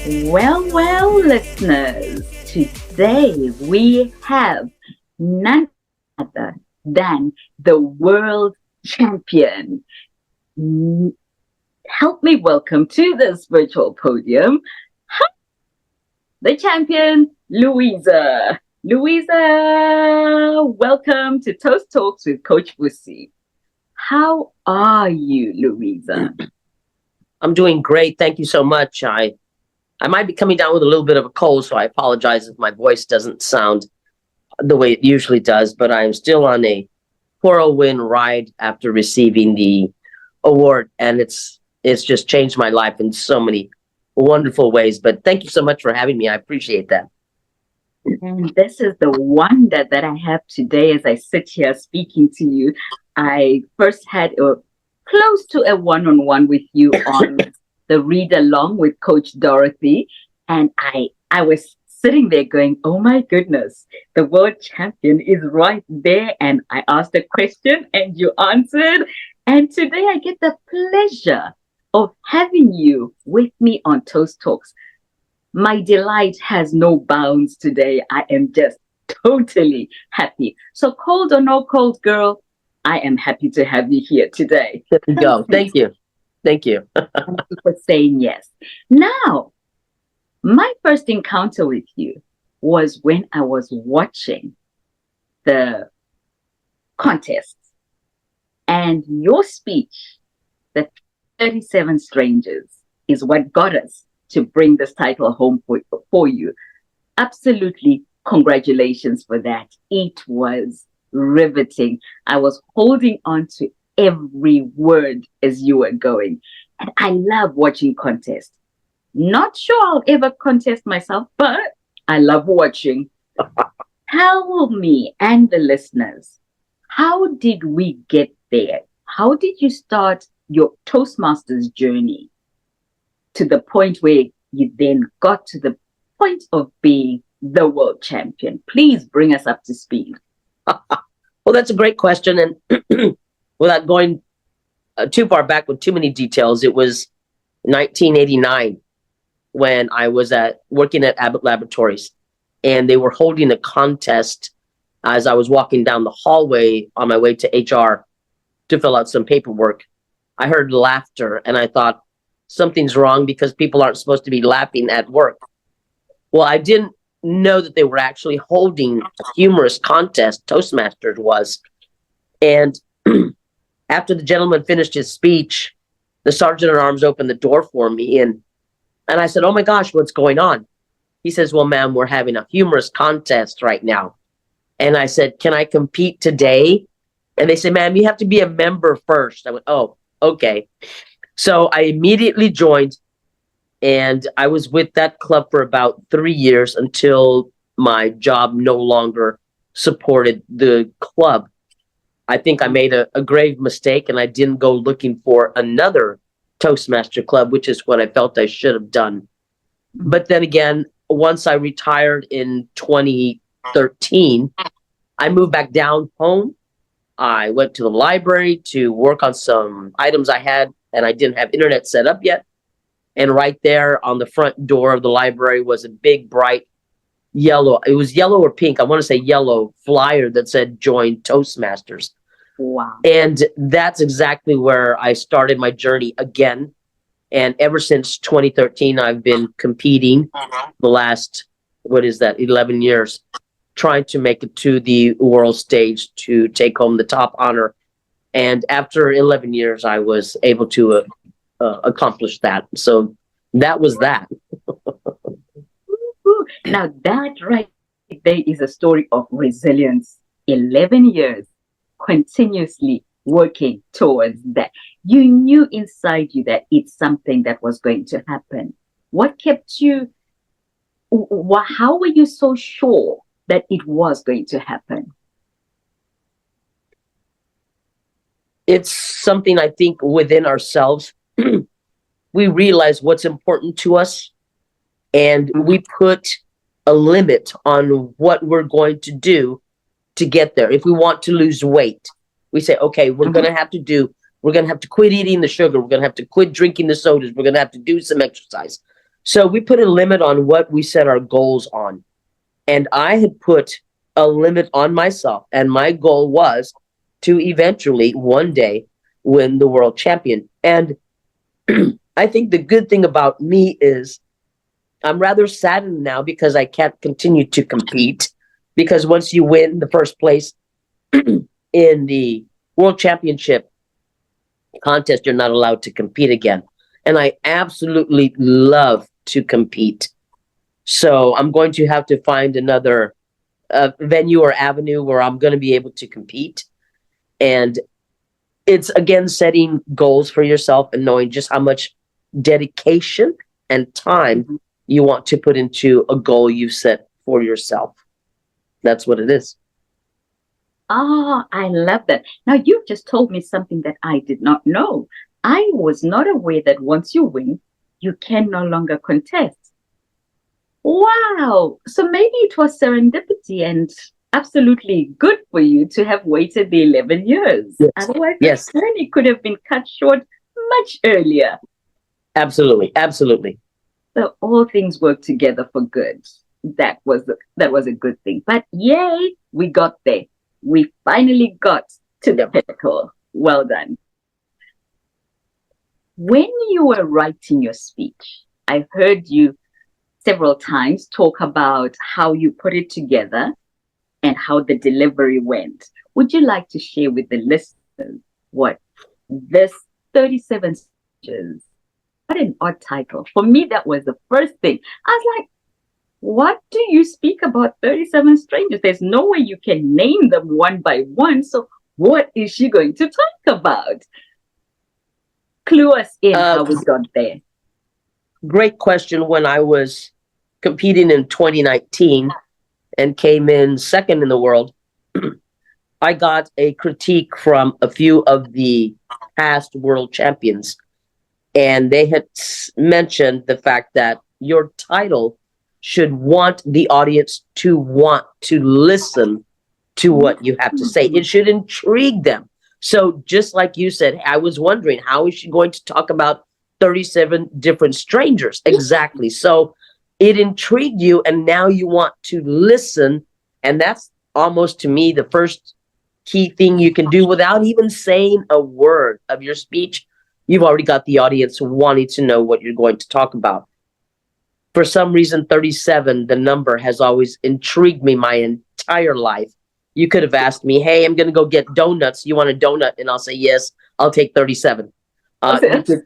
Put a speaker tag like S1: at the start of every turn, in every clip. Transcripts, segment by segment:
S1: Well, listeners, today we have none other than the world champion. Mm, Help me welcome to this virtual podium the champion, Luisa. Luisa, welcome to Toast Talks with Coach Busi. How are you, Luisa?
S2: I'm doing great. Thank you so much. I might be coming down with a little bit of a cold, so I apologize if my voice doesn't sound the way it usually does, but I'm still on a whirlwind ride after receiving the award, and it's just changed my life in so many wonderful ways. But thank you so much for having me. I appreciate that.
S1: And this is the wonder that I have today as I sit here speaking to you. I first had a close to a one-on-one with you on the read along with Coach Dorothy. And I was sitting there going, oh my goodness, the world champion is right there. And I asked a question and you answered. And today I get the pleasure of having you with me on Toast Talks. My delight has no bounds today. I am just totally happy. So, cold or no cold, girl, I am happy to have you here today.
S2: There you go. Thank you. Thank you.
S1: Thank you for saying yes. Now, my first encounter with you was when I was watching the contest and your speech, the 37 Strangers, is what got us to bring this title home for you. Absolutely, congratulations for that. It was riveting. I was holding on to every word as you were going. And I love watching contests. Not sure I'll ever contest myself, but I love watching. Tell me and the listeners, how did we get there? How did you start your Toastmasters journey to the point where you then got to the point of being the world champion? Please bring us up to speed.
S2: Well, that's a great question. And without going too far back with too many details, it was 1989 when I was working at Abbott Laboratories, and they were holding a contest as I was walking down the hallway on my way to HR to fill out some paperwork. I heard laughter, and I thought, something's wrong because people aren't supposed to be laughing at work. Well, I didn't know that they were actually holding a humorous contest, Toastmasters was. And after the gentleman finished his speech, the sergeant at arms opened the door for me, and I said, oh my gosh, what's going on? He says, well, ma'am, we're having a humorous contest right now. And I said, can I compete today? And they said, ma'am, you have to be a member first. I went, oh, okay. So I immediately joined, and I was with that club for about 3 years until my job no longer supported the club. I think I made a grave mistake, and I didn't go looking for another Toastmaster club, which is what I felt I should have done. But then again, once I retired in 2013, I moved back down home. I went to the library to work on some items I had, and I didn't have internet set up yet. And right there on the front door of the library was a big, bright yellow, it was yellow or pink, I want to say yellow flyer that said join Toastmasters.
S1: Wow.
S2: And that's exactly where I started my journey again. And ever since 2013, I've been competing the last, 11 years, trying to make it to the world stage to take home the top honor. And after 11 years, I was able to accomplish that. So that was that.
S1: Now that right there is a story of resilience. 11 years continuously working towards that. You knew inside you that it's something that was going to happen. What kept you, how were you so sure that it was going to happen?
S2: It's something I think within ourselves. We realize what's important to us, and we put a limit on what we're going to do to get there. If we want to lose weight, we say, okay, we're going to have to quit eating the sugar. We're going to have to quit drinking the sodas. We're going to have to do some exercise. So we put a limit on what we set our goals on. And I had put a limit on myself. And my goal was to eventually one day win the world champion. And I think the good thing about me is I'm rather saddened now because I can't continue to compete. Because once you win the first place in the world championship contest, you're not allowed to compete again. And I absolutely love to compete. So I'm going to have to find another venue or avenue where I'm going to be able to compete. And it's, again, setting goals for yourself and knowing just how much dedication and time you want to put into a goal you set for yourself. That's what it is.
S1: Oh, I love that. Now, you just told me something that I did not know. I was not aware that once you win, you can no longer contest. Wow. So maybe it was serendipity and absolutely good for you to have waited the 11 years.
S2: Yes.
S1: Otherwise,
S2: Yes.
S1: the journey could have been cut short much earlier.
S2: Absolutely. Absolutely.
S1: So all things work together for good. That was a good thing. But yay, we got there. We finally got to the pinnacle. Well done. When you were writing your speech, I heard you several times talk about how you put it together and how the delivery went. Would you like to share with the listeners what this 37 speeches? What an odd title. For me, that was the first thing. I was like, what do you speak about 37 strangers? There's no way you can name them one by one. So what is she going to talk about? Clue us in how we got there.
S2: Great question. When I was competing in 2019 and came in second in the world, I got a critique from a few of the past world champions. And they had mentioned the fact that your title should want the audience to want to listen to what you have to say. It should intrigue them. So just like you said, I was wondering, how is she going to talk about 37 different strangers? Exactly. So it intrigued you, and now you want to listen. And that's almost, to me, the first key thing you can do without even saying a word of your speech. You've already got the audience wanting to know what you're going to talk about. For some reason, 37, the number, has always intrigued me my entire life. You could have asked me, hey, I'm going to go get donuts. You want a donut? And I'll say, yes, I'll take 37.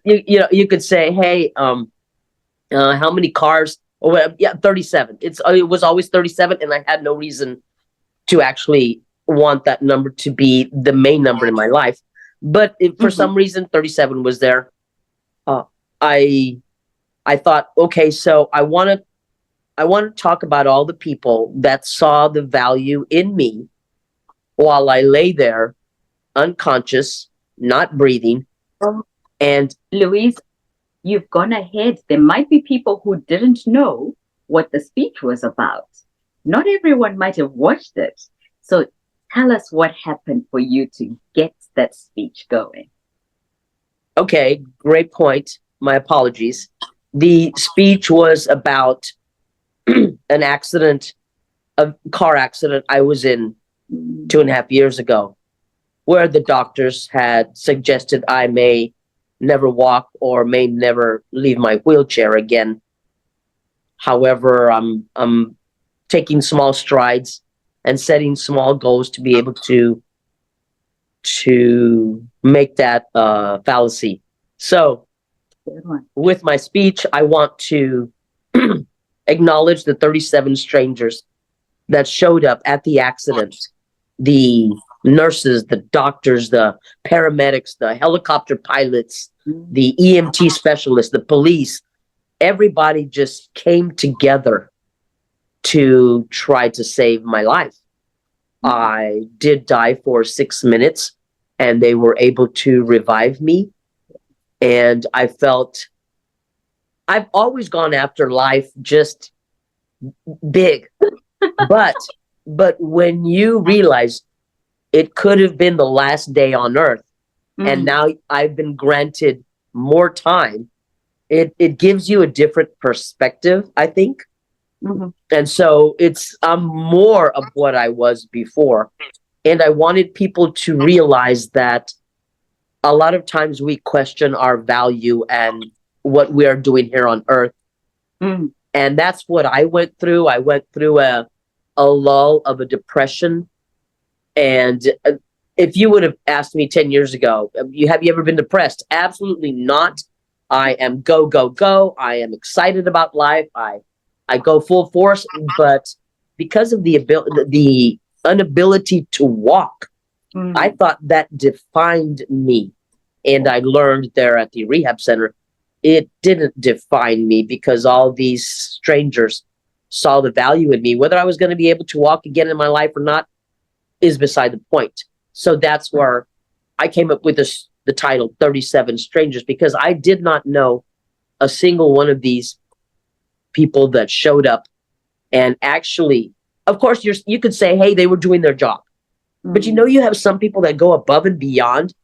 S2: You could say, hey, how many cars? Or whatever. Yeah, 37. It was always 37, and I had no reason to actually want that number to be the main number in my life. But for some reason, 37 was there. I thought, okay, so I want to talk about all the people that saw the value in me while I lay there, unconscious, not breathing. And
S1: Louise, you've gone ahead. There might be people who didn't know what the speech was about. Not everyone might have watched it. So tell us what happened for you to get that speech going.
S2: Okay, great point. My apologies. The speech was about an accident, a car accident I was in 2.5 years ago, where the doctors had suggested I may never walk or may never leave my wheelchair again. However, I'm taking small strides and setting small goals to be able to make that fallacy. So with my speech, I want to acknowledge the 37 strangers that showed up at the accident. The nurses, the doctors, the paramedics, the helicopter pilots, the EMT specialists, the police. Everybody just came together to try to save my life. I did die for 6 minutes, and they were able to revive me. And I felt, I've always gone after life just big. But when you realize it could have been the last day on earth, and now I've been granted more time, it gives you a different perspective, I think.
S1: Mhm.
S2: And so I'm more of what I was before. And I wanted people to realize that a lot of times we question our value and what we are doing here on earth.
S1: Mm.
S2: And that's what I went through. I went through a lull of a depression. And if you would have asked me 10 years ago, have you ever been depressed? Absolutely not. I am go, go, go. I am excited about life. I go full force, but because of the inability to walk, I thought that defined me. And I learned there at the rehab center, it didn't define me because all these strangers saw the value in me. Whether I was going to be able to walk again in my life or not is beside the point. So that's where I came up with the title 37 Strangers, because I did not know a single one of these people that showed up and actually, of course, you could say, hey, they were doing their job. But you have some people that go above and beyond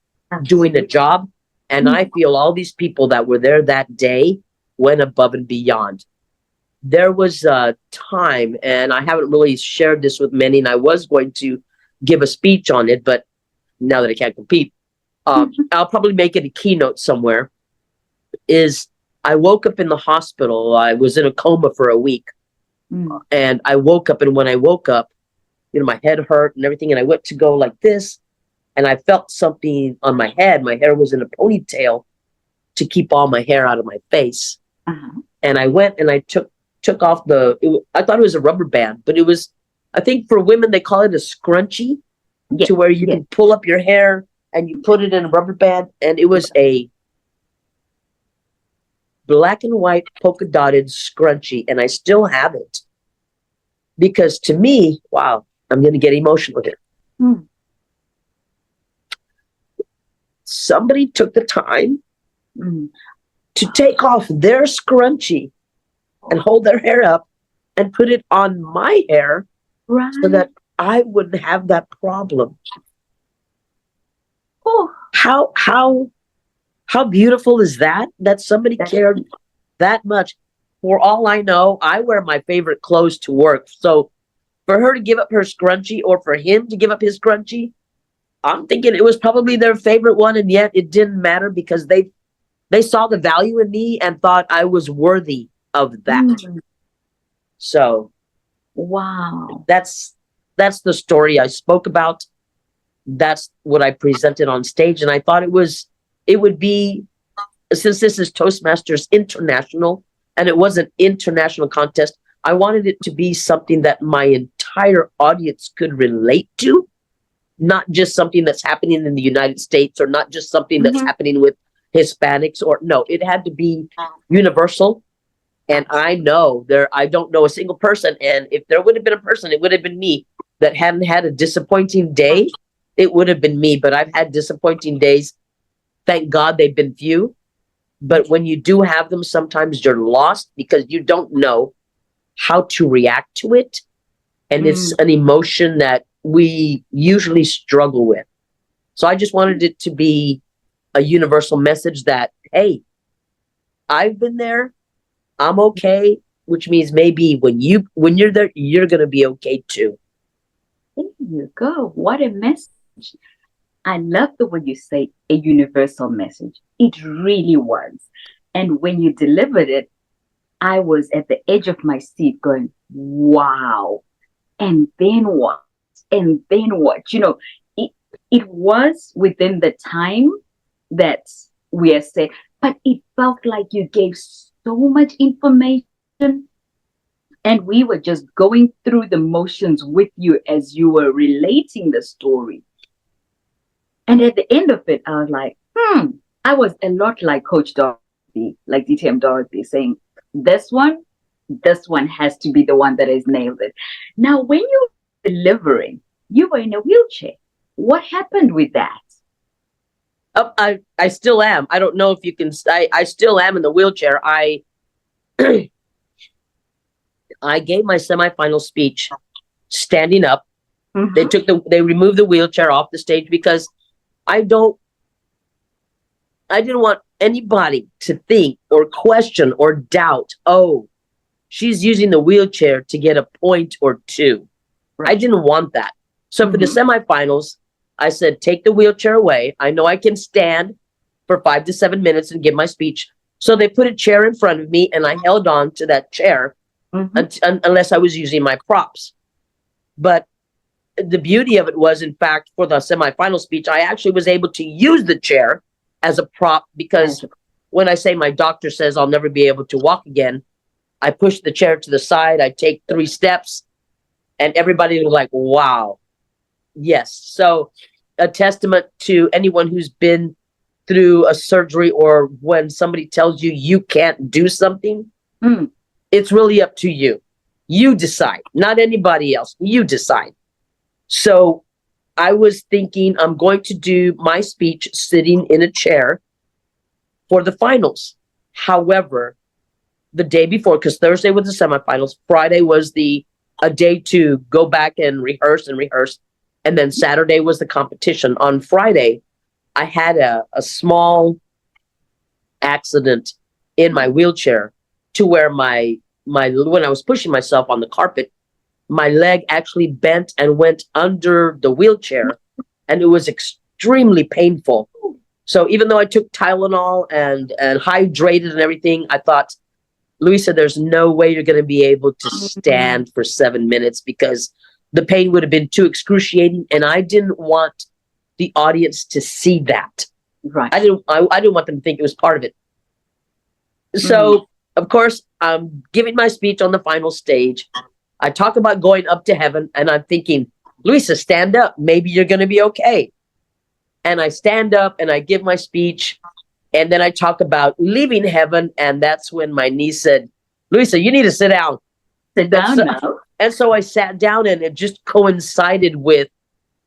S2: doing the job. And I feel all these people that were there that day went above and beyond. There was a time, and I haven't really shared this with many, and I was going to give a speech on it, but now that I can't compete, I'll probably make it a keynote somewhere, is I woke up in the hospital. I was in a coma for a week. And I woke up, and when I woke up, my head hurt and everything, and I went to go like this, and I felt something on my head. My hair was in a ponytail to keep all my hair out of my face. And I went and I took off I thought it was a rubber band, but it was, I think for women, they call it a scrunchie, to where you can pull up your hair and you put it in a rubber band. And it was a black and white polka dotted scrunchie. And I still have it because to me, wow, I'm going to get emotional here. Somebody took the time to take off their scrunchie and hold their hair up and put it on my hair, so that I wouldn't have that problem. Oh, how beautiful is that? That somebody cared that much. For all I know, I wear my favorite clothes to work. So for her to give up her scrunchie, or for him to give up his scrunchie, I'm thinking it was probably their favorite one, and yet it didn't matter because they saw the value in me and thought I was worthy of that. So, wow, that's the story I spoke about. That's what I presented on stage, and I thought it would be, since this is Toastmasters International and it was an international contest, I wanted it to be something that my entire audience could relate to. Not just something that's happening in the United States, or not just something that's happening with Hispanics, or no, it had to be universal. And I don't know a single person. And if there would have been a person, it would have been me, that hadn't had a disappointing day. It would have been me, but I've had disappointing days. Thank God they've been few. But when you do have them, sometimes you're lost because you don't know how to react to it. And it's an emotion that we usually struggle with. So I just wanted it to be a universal message that, hey, I've been there, I'm okay, which means maybe when you're there, you're going to be okay too.
S1: There you go. What a message. I love the way you say a universal message. It really was. And when you delivered it, I was at the edge of my seat going, wow. And then what? And then what? It was within the time that we are set, but it felt like you gave so much information, and we were just going through the motions with you as you were relating the story. And at the end of it, I was like, I was a lot like Coach Dorothy, like DTM Dorothy, saying, this one has to be the one that has nailed it. Now, when you were delivering, you were in a wheelchair. What happened with that?
S2: I still am. I don't know if you can. I still am in the wheelchair. I gave my semifinal speech standing up. They removed the wheelchair off the stage because I didn't want anybody to think or question or doubt, oh, she's using the wheelchair to get a point or two.
S1: Right.
S2: I didn't want that. So for the semifinals, I said, take the wheelchair away. I know I can stand for 5 to 7 minutes and give my speech. So they put a chair in front of me, and I held on to that chair unless I was using my props. But the beauty of it was, in fact, for the semifinal speech, I actually was able to use the chair as a prop, because when I say my doctor says I'll never be able to walk again, I push the chair to the side, I take 3 steps, and everybody was like, wow. Yes. So a testament to anyone who's been through a surgery, or when somebody tells you you can't do something, it's really up to you. You decide, not anybody else. You decide. So I was thinking I'm going to do my speech sitting in a chair for the finals. However, the day before, because Thursday was the semifinals, Friday was a day to go back and rehearse, and then Saturday was the competition. On Friday, I had a small accident in my wheelchair, to where my when I was pushing myself on the carpet, my leg actually bent and went under the wheelchair, and it was extremely painful. So even though I took Tylenol and hydrated and everything, I thought, Luisa, there's no way you're going to be able to stand for 7 minutes, because the pain would have been too excruciating, and I didn't want the audience to see that.
S1: Right.
S2: I didn't want them to think it was part of it. So, of course, I'm giving my speech on the final stage. I talk about going up to heaven, and I'm thinking, Luisa, stand up. Maybe you're going to be okay. And I stand up and I give my speech, and then I talk about leaving heaven, and that's when my niece said, Luisa, you need to sit down.
S1: Sit down now.
S2: And so I sat down, and it just coincided with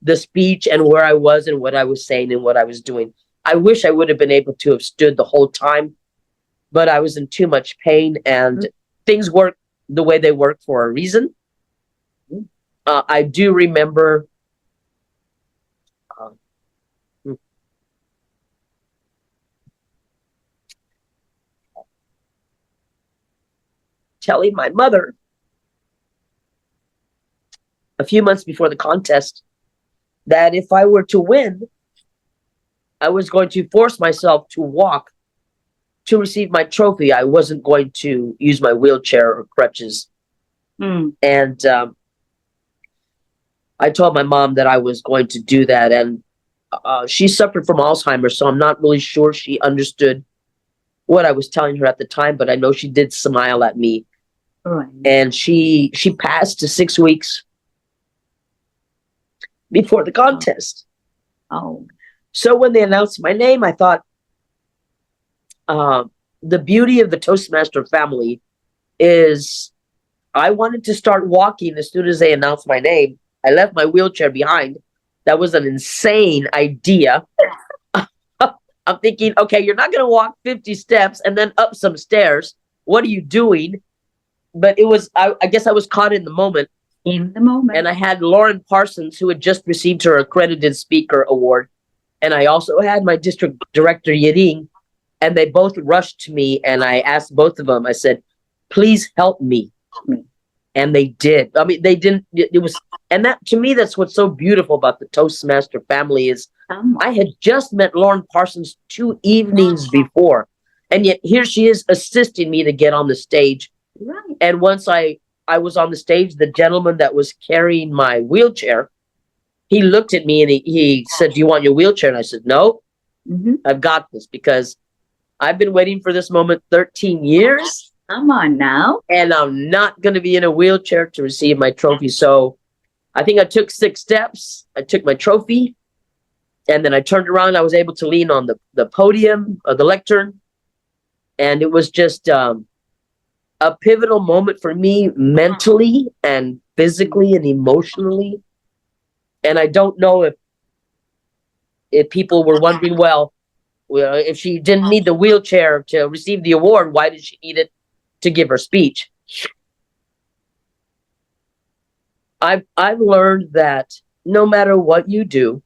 S2: the speech and where I was and what I was saying and what I was doing. I wish I would have been able to have stood the whole time, but I was in too much pain, and things work the way they work for a reason. I do remember telling my mother a few months before the contest that if I were to win, I was going to force myself to walk to receive my trophy. I wasn't going to use my wheelchair or crutches. And I told my mom that I was going to do that. And she suffered from Alzheimer's, so I'm not really sure she understood what I was telling her at the time, but I know she did smile at me.
S1: Right.
S2: And she passed to 6 weeks before the contest.
S1: Oh.
S2: So when they announced my name, I thought, the beauty of the Toastmaster family is I wanted to start walking as soon as they announced my name. I left my wheelchair behind. That was an insane idea. I'm thinking, okay, you're not going to walk 50 steps and then up some stairs. What are you doing? But it was, I guess I was caught in the moment.
S1: In the moment.
S2: And I had Lauren Parsons, who had just received her Accredited Speaker Award. And I also had my district director, Yering, and they both rushed to me, and I asked both of them, I said, please help me. And they did. I mean, they didn't, it was, and that, to me, that's what's so beautiful about the Toastmaster family is I had just met Lauren Parsons 2 evenings before, and yet here she is assisting me to get on the stage.
S1: Right.
S2: And once I was on the stage, the gentleman that was carrying my wheelchair, he looked at me and he said, do you want your wheelchair? And I said, no, I've got this, because I've been waiting for this moment 13 years.
S1: Come on now.
S2: And I'm not going to be in a wheelchair to receive my trophy. So I think I took 6 steps. I took my trophy, and then I turned around. I was able to lean on the podium, the lectern. And it was just a pivotal moment for me mentally and physically and emotionally. And I don't know if people were wondering, well, if she didn't need the wheelchair to receive the award, why did she need it to give her speech? I've learned that no matter what you do,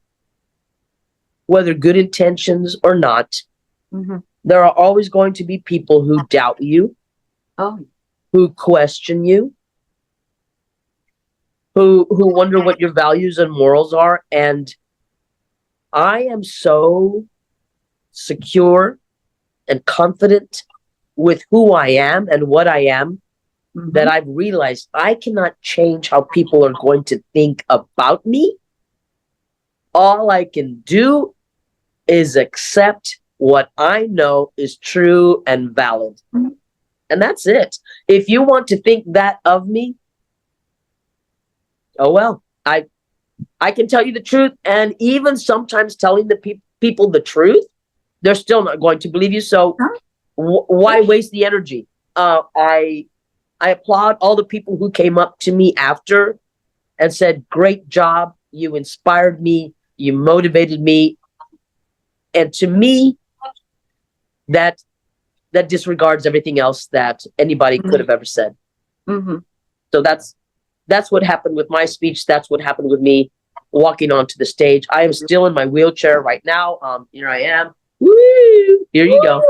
S2: whether good intentions or not, There are always going to be people who doubt you,
S1: Oh,
S2: who question you, who wonder what your values and morals are. And I am so secure and confident with who I am and what I am that I've realized I cannot change how people are going to think about me. All I can do is accept what I know is true and valid. And that's it. If you want to think that of me, oh well, I can tell you the truth. And even sometimes telling the people the truth, they're still not going to believe you. So why waste the energy? I applaud all the people who came up to me after and said, "Great job. You inspired me. You motivated me." And to me, that disregards everything else that anybody could have ever said. So that's what happened with my speech. That's what happened with me walking onto the stage. I am still in my wheelchair right now. Here I am. Woo! Here you go.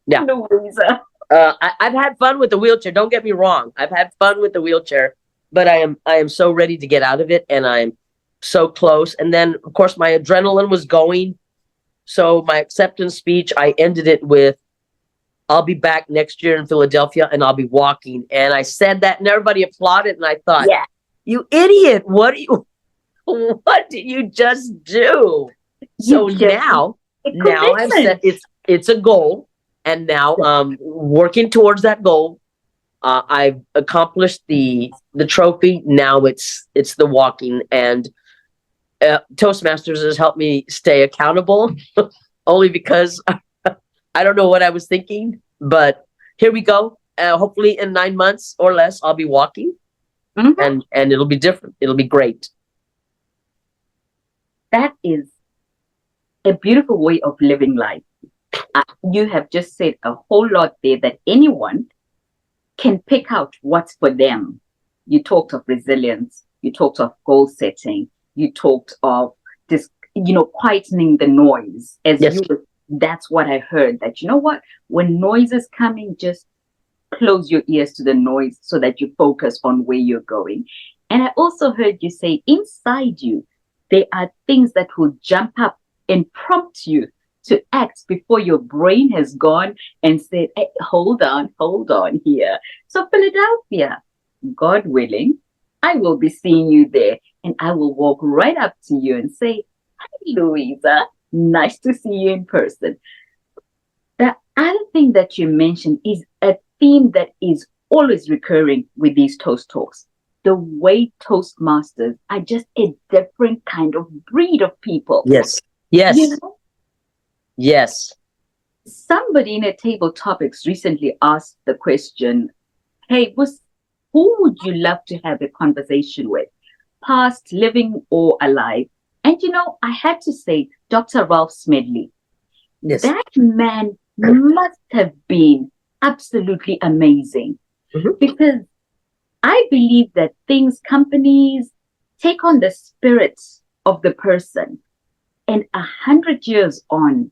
S2: Yeah.
S1: Luisa.
S2: I've had fun with the wheelchair. Don't get me wrong. I've had fun with the wheelchair, but I am so ready to get out of it, and I'm so close. And then, of course, my adrenaline was going. So my acceptance speech, I ended it with, "I'll be back next year in Philadelphia, and I'll be walking." And I said that, and everybody applauded. And I thought,
S1: Yeah.
S2: "You idiot! What did you just do?" So now I'm set. It's a goal, and now working towards that goal. I've accomplished the trophy. Now it's the walking, and Toastmasters has helped me stay accountable. Only because I don't know what I was thinking, but here we go. Hopefully in 9 months or less, I'll be walking, and it'll be different. It'll be great.
S1: That is a beautiful way of living life. You have just said a whole lot there that anyone can pick out what's for them. You talked of resilience. You talked of goal setting. You talked of this, quietening the noise. That's what I heard. That, you know what, when noise is coming, just close your ears to the noise so that you focus on where you're going. And I also heard you say inside you, there are things that will jump up and prompt you to act before your brain has gone and said, "Hey, hold on here." So Philadelphia, God willing, I will be seeing you there, and I will walk right up to you and say, "Hi, Luisa, nice to see you in person." The other thing that you mentioned is a theme that is always recurring with these Toast Talks. The way Toastmasters are just a different kind of breed of people.
S2: Yes. Yes.
S1: Somebody in a table topics recently asked the question, "Hey, who would you love to have a conversation with? Past, living, or alive?" And I had to say, Dr. Ralph Smedley.
S2: Yes.
S1: That man must have been absolutely amazing. Because I believe that companies take on the spirit of the person. And 100 years on,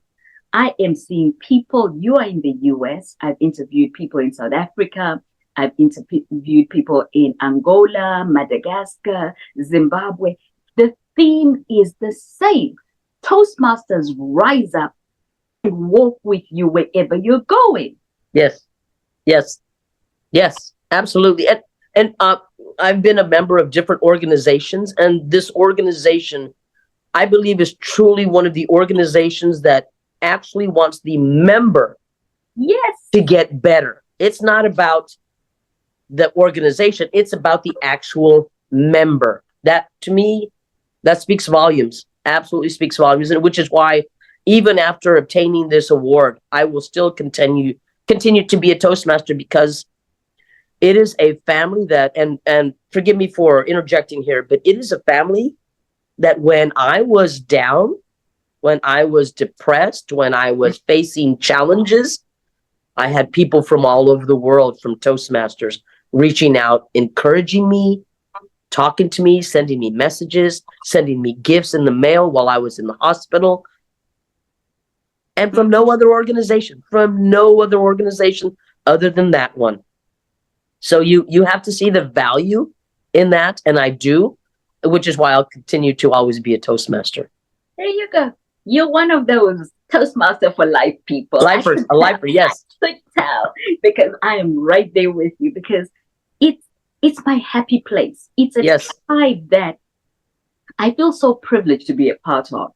S1: I am seeing people. You are in the US. I've interviewed people in South Africa. I've interviewed people in Angola, Madagascar, Zimbabwe. The theme is the same. Toastmasters rise up and walk with you wherever you're going.
S2: Yes, absolutely. And I've been a member of different organizations, and this organization, I believe, is truly one of the organizations that actually wants the member to get better. It's not about the organization. It's about the actual member. That, to me, that speaks volumes, absolutely speaks volumes. And which is why, even after obtaining this award, I will still continue to be a Toastmaster, because it is a family that, and forgive me for interjecting here, but it is a family that when I was down, when I was depressed, when I was facing challenges, I had people from all over the world, from Toastmasters, reaching out, encouraging me, talking to me, sending me messages, sending me gifts in the mail while I was in the hospital. and from no other organization, other than that one. So you have to see the value in that, and I do, which is why I'll continue to always be a Toastmaster.
S1: There you go. You're one of those Toastmaster for life people.
S2: Lifers, a lifer, yes.
S1: I could tell, because I am right there with you, because it's my happy place. It's a tribe that I feel so privileged to be a part of,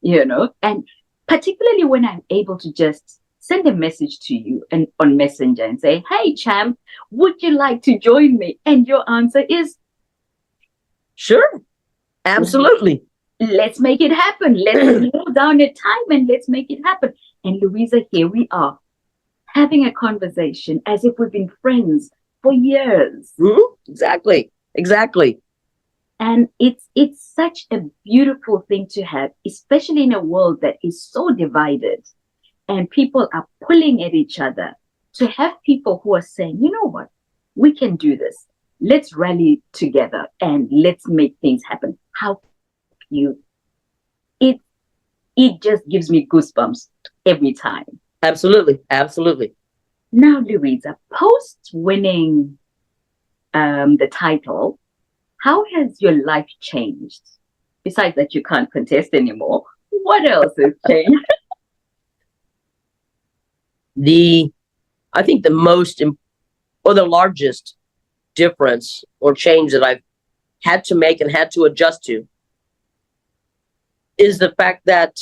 S1: and particularly when I'm able to just send a message to you and on Messenger and say, hey, champ, would you like to join me? And your answer is,
S2: sure, absolutely.
S1: Let's make it happen. Let's slow down a time and let's make it happen. And Luisa, here we are, having a conversation as if we've been friends for years.
S2: Exactly.
S1: And it's such a beautiful thing to have, especially in a world that is so divided and people are pulling at each other, to have people who are saying, you know what, we can do this. Let's rally together and let's make things happen. How you it just gives me goosebumps every time.
S2: Absolutely.
S1: Now, Luisa, post winning the title, how has your life changed? Besides that you can't contest anymore, what else has changed?
S2: I think the largest difference or change that I've had to make and had to adjust to is the fact that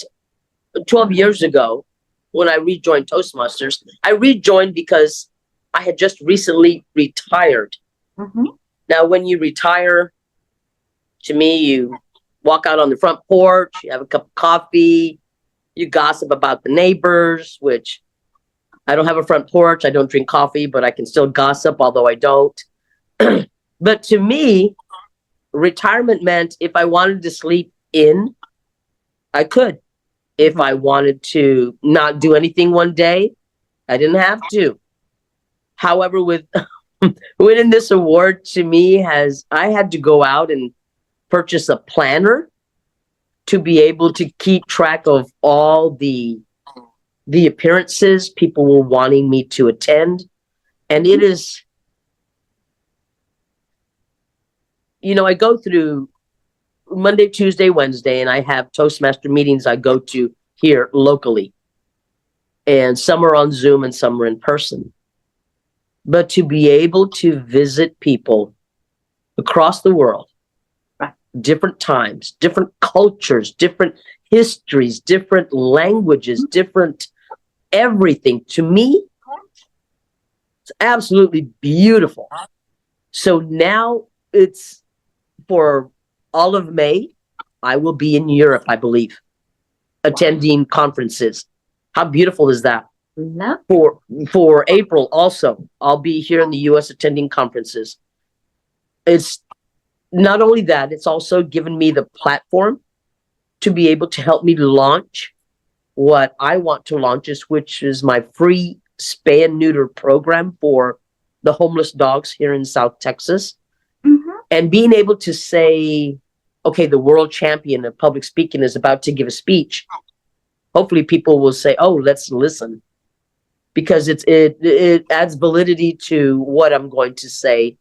S2: 12 years ago, when I rejoined Toastmasters, I rejoined because I had just recently retired. Now, when you retire, to me, you walk out on the front porch, you have a cup of coffee, you gossip about the neighbors, which I don't have a front porch. I don't drink coffee, but I can still gossip, although I don't. But to me, retirement meant if I wanted to sleep in, I could. If I wanted to not do anything one day, I didn't have to. However, with winning this award, to me, I had to go out and purchase a planner to be able to keep track of all the appearances people were wanting me to attend. And it is, I go through Monday, Tuesday, Wednesday, and I have Toastmaster meetings I go to here locally. And some are on Zoom and some are in person. But to be able to visit people across the world, different times, different cultures, different histories, different languages, different everything, to me, it's absolutely beautiful. So now it's for all of May, I will be in Europe, I believe, attending conferences. How beautiful is that? For April also, I'll be here in the US attending conferences. It's not only that, it's also given me the platform to be able to help me launch what I want to launch, which is my free spay and neuter program for the homeless dogs here in South Texas. And being able to say, okay, the world champion of public speaking is about to give a speech. Hopefully people will say, oh, let's listen. Because it adds validity to what I'm going to say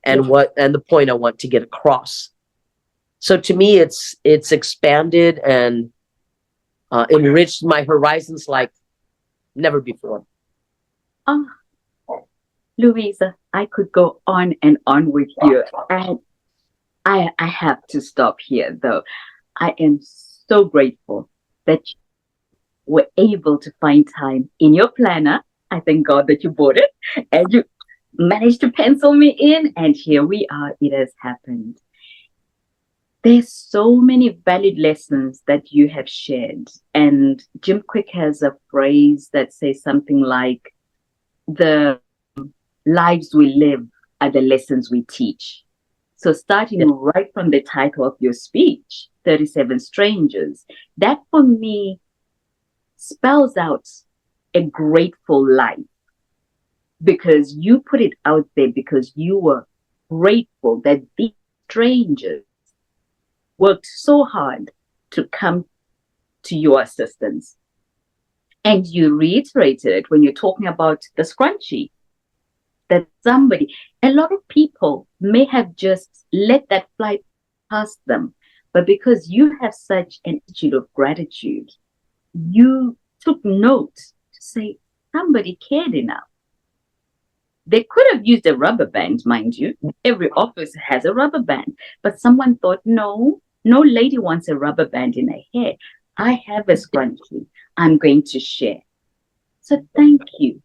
S2: and the point I want to get across. So to me, it's expanded and enriched my horizons like never before.
S1: Luisa, I could go on and on with you, and I have to stop here, though. I am so grateful that you were able to find time in your planner. I thank God that you bought it and you managed to pencil me in, and here we are. It has happened. There's so many valid lessons that you have shared, and Jim Quick has a phrase that says something like, the lives we live are the lessons we teach. So starting right from the title of your speech, 37 Strangers, that for me spells out a grateful life, because you put it out there because you were grateful that these strangers worked so hard to come to your assistance. And you reiterated it when you're talking about the scrunchie, that a lot of people may have just let that fly past them, but because you have such an attitude of gratitude, you took note to say somebody cared enough. They could have used a rubber band, mind you. Every office has a rubber band, but someone thought, no lady wants a rubber band in her hair. I have a scrunchie. I'm going to share. So thank you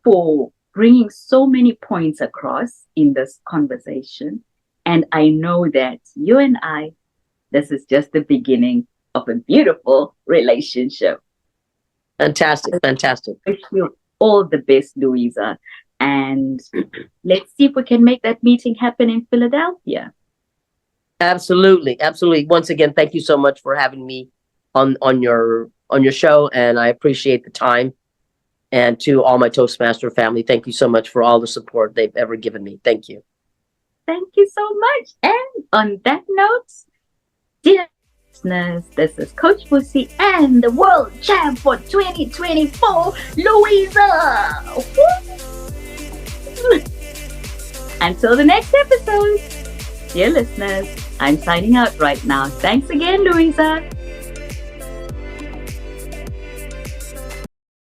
S1: for bringing so many points across in this conversation. And I know that you and I, this is just the beginning of a beautiful relationship.
S2: Fantastic.
S1: Wish you all the best, Luisa. And let's see if we can make that meeting happen in Philadelphia.
S2: Absolutely. Once again, thank you so much for having me on your show, and I appreciate the time. And to all my Toastmaster family, thank you so much for all the support they've ever given me. Thank you.
S1: Thank you so much. And on that note, dear listeners, this is CoachBusi and the world champ for 2024, Luisa. Until the next episode, dear listeners, I'm signing out right now. Thanks again, Luisa.